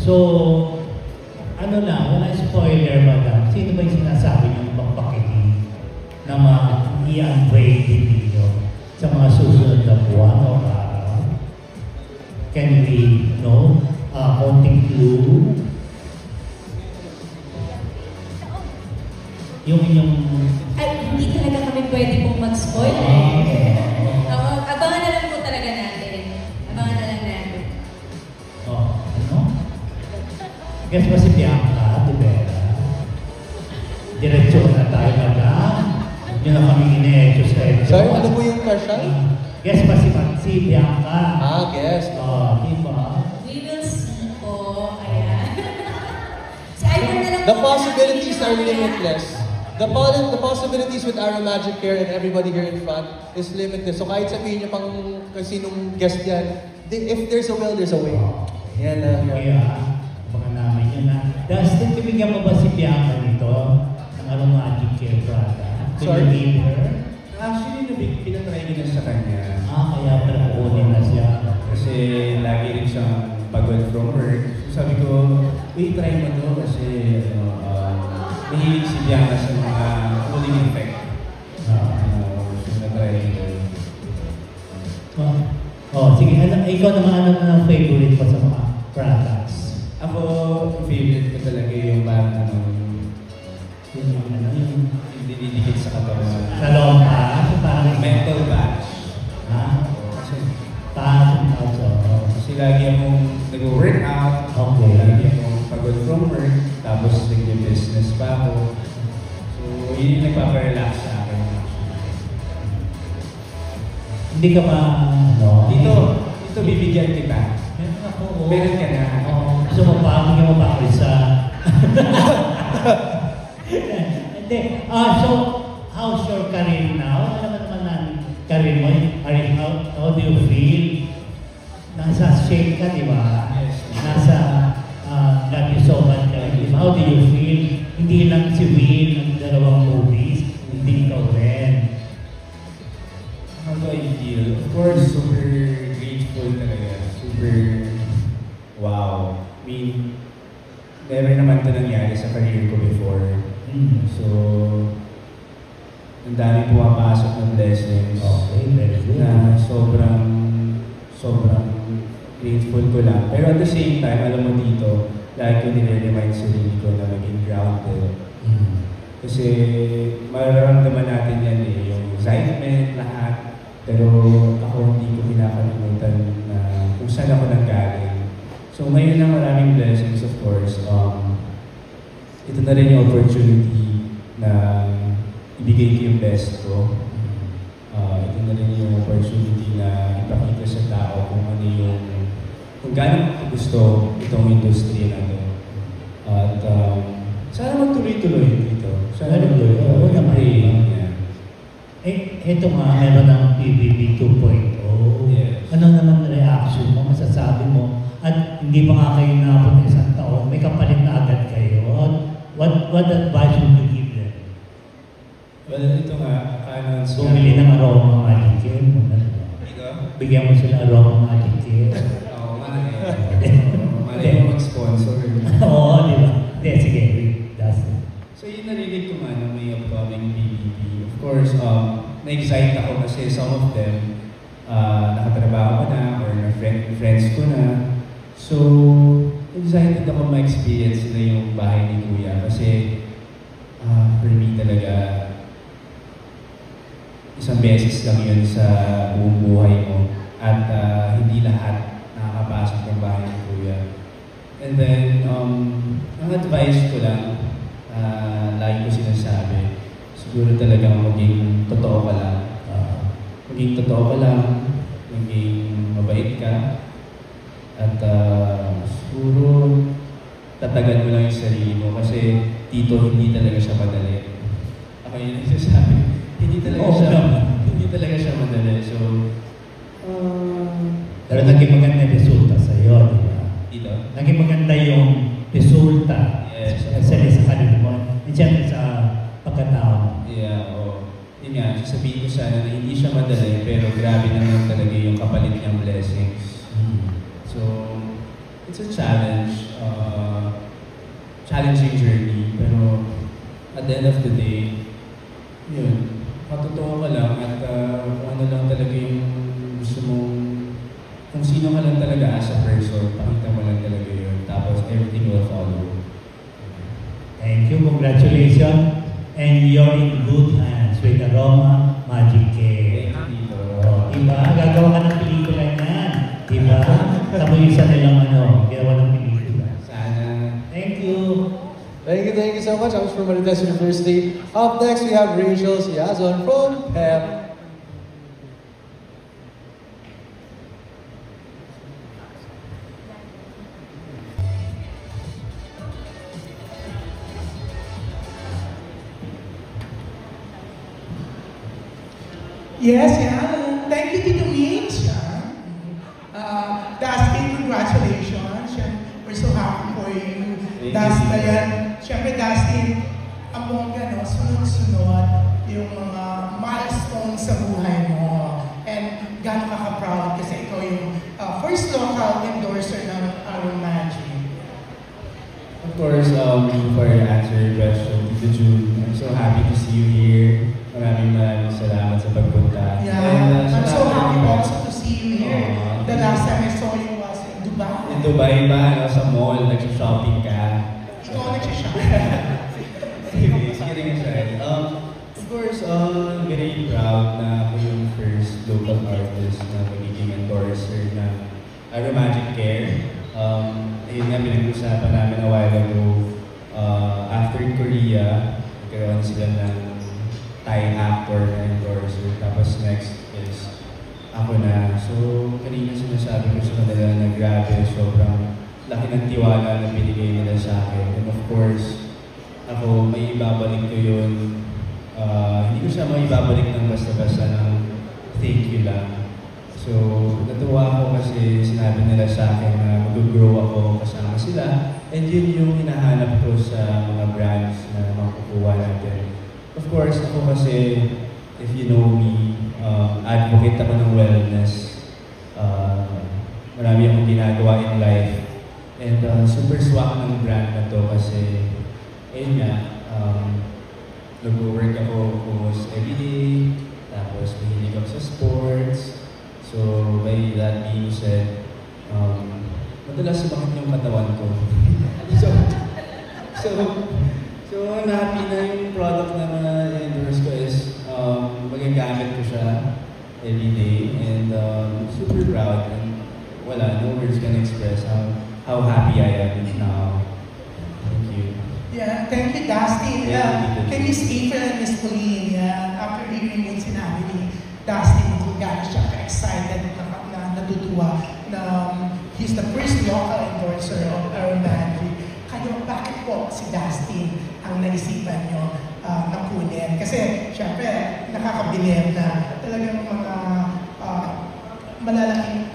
So, ano lang, wala spoiler madam. Sino ba yung sinasabi niyong magpakinig na i-unveil dito sa mga susunod na buwan o araw? Can we know konting clue? Yung Ay, hindi talaga kami pwede pong mag-spoil abangan na lang po talaga natin. Abangan na lang natin. Ano? Guess ba si Bianca, Tibera? Diretso na tayo madam. Yun na kami ine-echo sa echo. Sorry, ano po yung partial? Guess ba si Bianca? Guess. Diba? We will see po. Ayan. Si Ivan na lang The po possibilities are natin. limitless. The possibilities with Ara Magic here and everybody here in front is limitless. So kahit sabihin niyo pang sinong guest yan, if there's a will, there's a way. Yan lang. Baka namin yun na. Dustin, bibigyan mo ba si Bianca nito? Ang Ara Magic Care Prada? Sorry? Actually, pinatry ko na sa kanya. Kaya pala kukunin na siya. Kasi lagi rin siyang pagod from work. So sabi ko, try mo to kasi mahilig si Bianca sa mga cooling effect. So na-try ko. Sige. Ikaw naman, ano na ang favorite mo sa mga products? Ako, favorite ko talaga yung parang Yung dinidikit sa katawan. sa lompa? Parang Mental patch. Kasi lagi akong nag-workout. Okay. Lagi akong pagod from work. Tapos nag-business pa ako. So, yun yung nagpaparelax sa akin. Hindi ka ba, Dito bibigyan kita. Meron ako. Meron ka na. Gusto mo pa, bigyan mo pa ako isa. Hindi. So, how's your career now? Ano naman namin career mo? How do you feel? Nasa shape ka, di ba? Yes. Nasa Love You So Much ka. How do you feel? Hindi lang si Will ng dalawang movies, hindi ikaw rin. How do I feel? Of course, super grateful talaga. Super, wow. I mean, meron naman ito nangyari sa career ko before. So, ang dami pumapasok ng blessings. Okay, very good. Na sobrang grateful ko lang. Pero at the same time, alam mo dito, lagi ko nire-remind sarili ko na maging grounded. Kasi mararamdaman natin yan yung excitement, lahat. Pero ako hindi ko pinakalimutan na kung saan ako nanggaling. So ngayon na maraming blessings, of course. Ito na rin yung opportunity na ibigay ko yung best ko. Ito na rin yung opportunity na ipakita sa tao kung ano kung gaano ko gusto itong industry na ito. At sana magtuloy-tuloy dito. Sana Oo naman. Ito nga, meron ng PBB 2.0. Yes. Ano naman ang reaction mo, masasabi mo? At hindi pa nga kayo naabot ng isang taon, may kapalit na agad kayo. What advice would you give them? Well, ito nga, Bumili ng aroma magic care. Bigyan mo sila aroma magic care. Oo, malay mo mag-sponsor. Oo, di ba? Hindi, sige. That's it. So yun narinig ko nga na may upcoming PBB. Of course, na-excite ako kasi some of them nakatrabaho ko na or friends ko na. So, excited ako ma-experience nila yung bahay ni Kuya kasi for me talaga isang beses lang yun sa buong buhay mo at hindi lahat nakakapasok ng bahay ni Kuya. And then, ang advice ko lang, lagi ko sinasabi, siguro talagang maging totoo ka lang. Maging totoo ka lang, maging mabait ka, at siguro tatagan mo lang yung sarili mo kasi dito hindi talaga siya madali. Ako yun ang sasabi. Hindi talaga siya madali. So, pero naging maganda yung resulta sa'yo, di ba? dito? Naging maganda yung resulta. Yes. Sa kanila mo. And siyempre sa pagkatao. Yeah, yun nga, sasabihin ko sana na hindi siya madali, pero grabe naman talaga yung kapalit niyang blessings. it's a challenging journey, pero at the end of the day, yun, matotoo ka lang at kung ano lang talaga yung gusto mong, kung sino ka lang talaga as a person, pakita mo lang talaga yun, tapos everything will follow. Thank you, congratulations. And you're in good hands with Aroma Magic Care. Oh, diba? Gagawa ka ng pelikula niyan. Diba? Tamo yung isa nilang ginawa ng pelikula. Sana. Thank you. Thank you so much. I'm from Marites University. Up next, we have Rachel Siazon from PEP. Yes, yeah. Thank you, Tito Mitch. Dustin, congratulations. We're so happy for you. Dustin, syempre Dustin, among sunod-sunod yung mga milestones sa buhay mo. And gano'n ka-proud kasi ikaw yung first local endorser ng Aromagic. Of course, before I answer your question, Tito June, I'm so happy to see you here. Maraming salamat sa pagpunta. Yeah, And, I'm so happy also to see you here. The last time I saw you was in Dubai. In Dubai ba? Sa mall, nag-shopping ka. Ikaw nag-shop. Kidding aside. Of course, very proud na ako yung first local artist na magiging endorser ng Aromagic Care. Ayun nga, pinag-usapan namin a while ago. After Korea, nagkaroon sila ng Thai actor na endorser. Tapos next is ako na. So, kanina sinasabi ko sa kanila na grabe, sobrang laki ng tiwala na binigay nila sa akin. And of course, ako, may ibabalik ko yun. Hindi ko siya may ibabalik ng basta-basta ng thank you lang. So, natuwa ako kasi sinabi nila sa akin na mag-grow ako kasama sila. And yun yung hinahanap ko sa mga brands na makukuha natin. Of course, ako kasi, if you know me, advocate ako ng wellness. Marami akong ginagawa in life. And super swak ng brand na to kasi, ayun nga, nag-work ako almost everyday, tapos mahilig ako sa sports. So, by that being said, madalas sumakit yung katawan ko. So, happy na yung product na na-endorse ko is magagamit ko siya every day and super proud and no words can express how happy I am now. Thank you. Yeah, thank you, Dustin. Can you speak for Miss Pauline? After hearing yung sinabi ni Dustin, kung gano'n siya ka-excited na natutuwa na he's the first local endorser of Aromagic. Kayo, bakit po si Dustin ang naisipan nyo na kunin? Kasi, syempre, nakakabilib na talagang mga malalaking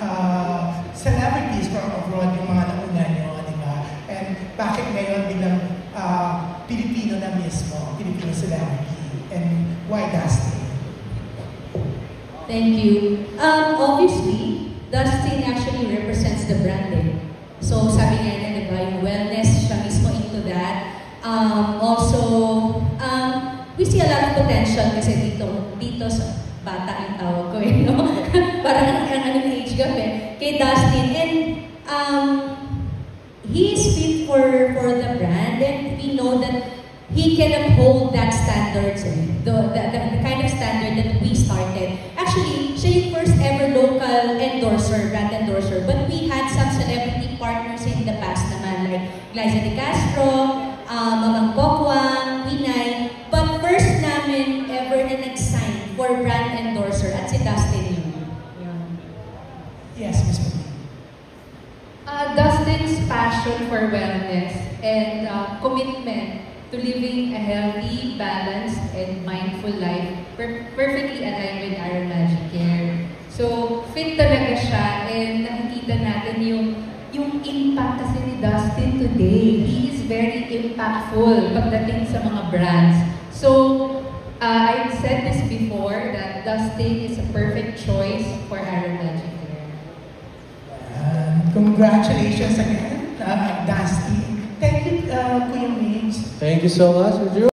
celebrities from abroad yung mga nauna nyo, di ba? And bakit ngayon biglang Pilipino na mismo, Filipino celebrity? And why Dustin? Thank you. Obviously, Dustin actually represents the branding. So sabi nga niya, di ba, yung wellness, siya mismo into that. Also, we see a lot of potential kasi dito sa bata yung tawag ko eh, no? Parang ang age gap eh, kay Dustin. And he is fit for the brand and we know that he can uphold that standards, the kind of standard that we started. Actually, siya yung first ever local endorser, brand endorser. But we had some celebrity partners in the past naman, like Liza De Castro, Mamang Pokwang, Pinay. But first namin ever na nag-sign for brand endorser at si Dustin yun. Yes, Ms. Pauline. Dustin's passion for wellness and commitment to living a healthy, balanced, and mindful life perfectly aligned with Aromagic Care. So, fit talaga siya and nakikita natin yung impact kasi ni Dustin today. He is very impactful pagdating sa mga brands. So, I've said this before that Dustin is a perfect choice for Aromagic Care. Congratulations again. Dusty. Thank you, Kuya Migs. Thank you so much, Drew.